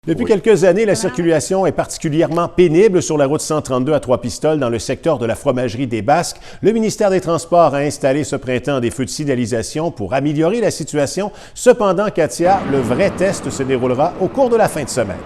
Depuis quelques années, la circulation est particulièrement pénible sur la route 132 à Trois-Pistoles dans le secteur de la fromagerie des Basques. Le ministère des Transports a installé ce printemps des feux de signalisation pour améliorer la situation. Cependant, Katia, le vrai test se déroulera au cours de la fin de semaine.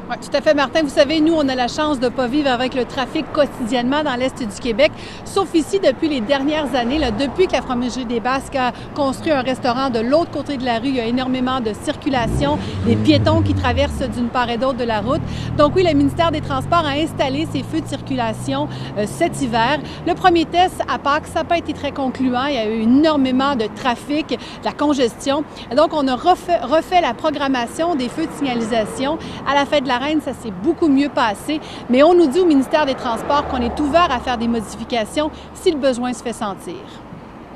Oui, tout à fait, Martin. Vous savez, nous, on a la chance de ne pas vivre avec le trafic quotidiennement dans l'Est du Québec, sauf ici depuis les dernières années. Là, depuis que la Fromagerie des Basques a construit un restaurant de l'autre côté de la rue, il y a énormément de circulation, des piétons qui traversent d'une part et d'autre de la route. Donc oui, le ministère des Transports a installé ces feux de circulation cet hiver. Le premier test à Pâques, ça n'a pas été très concluant. Il y a eu énormément de trafic, de la congestion. Donc, on a refait la programmation des feux de signalisation. À la fête de la Reine, ça s'est beaucoup mieux passé, mais on nous dit au ministère des Transports qu'on est ouvert à faire des modifications si le besoin se fait sentir.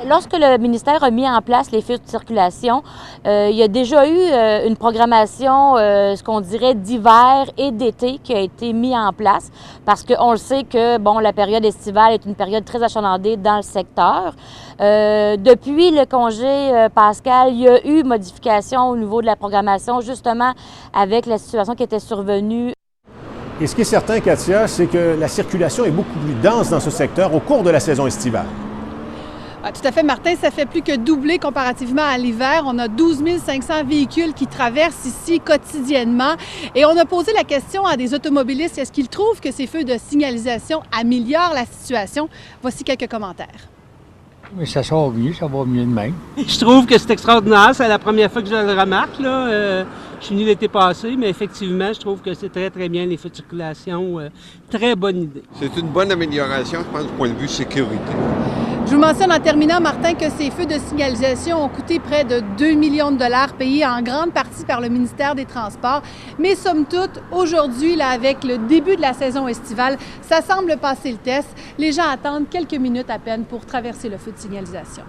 Lorsque le ministère a mis en place les feux de circulation, il y a déjà eu une programmation, ce qu'on dirait d'hiver et d'été qui a été mis en place parce qu'on le sait que la période estivale est une période très achalandée dans le secteur. Depuis le congé pascal, il y a eu modification au niveau de la programmation justement avec la situation qui était survenue. Et ce qui est certain, Katia, c'est que la circulation est beaucoup plus dense dans ce secteur au cours de la saison estivale. Ah, tout à fait, Martin. Ça fait plus que doubler comparativement à l'hiver. On a 12 500 véhicules qui traversent ici quotidiennement. Et on a posé la question à des automobilistes, est-ce qu'ils trouvent que ces feux de signalisation améliorent la situation? Voici quelques commentaires. Mais ça sort mieux, ça va mieux de même. Je trouve que c'est extraordinaire. C'est la première fois que je le remarque, là. Je suis venu l'été passé, mais effectivement, je trouve que c'est très, très bien les feux de circulation. Très bonne idée. C'est une bonne amélioration, je pense, du point de vue sécurité. Je vous mentionne en terminant, Martin, que ces feux de signalisation ont coûté près de 2 millions de dollars, payés en grande partie par le ministère des Transports. Mais somme toute, aujourd'hui, là, avec le début de la saison estivale, ça semble passer le test. Les gens attendent quelques minutes à peine pour traverser le feu de signalisation.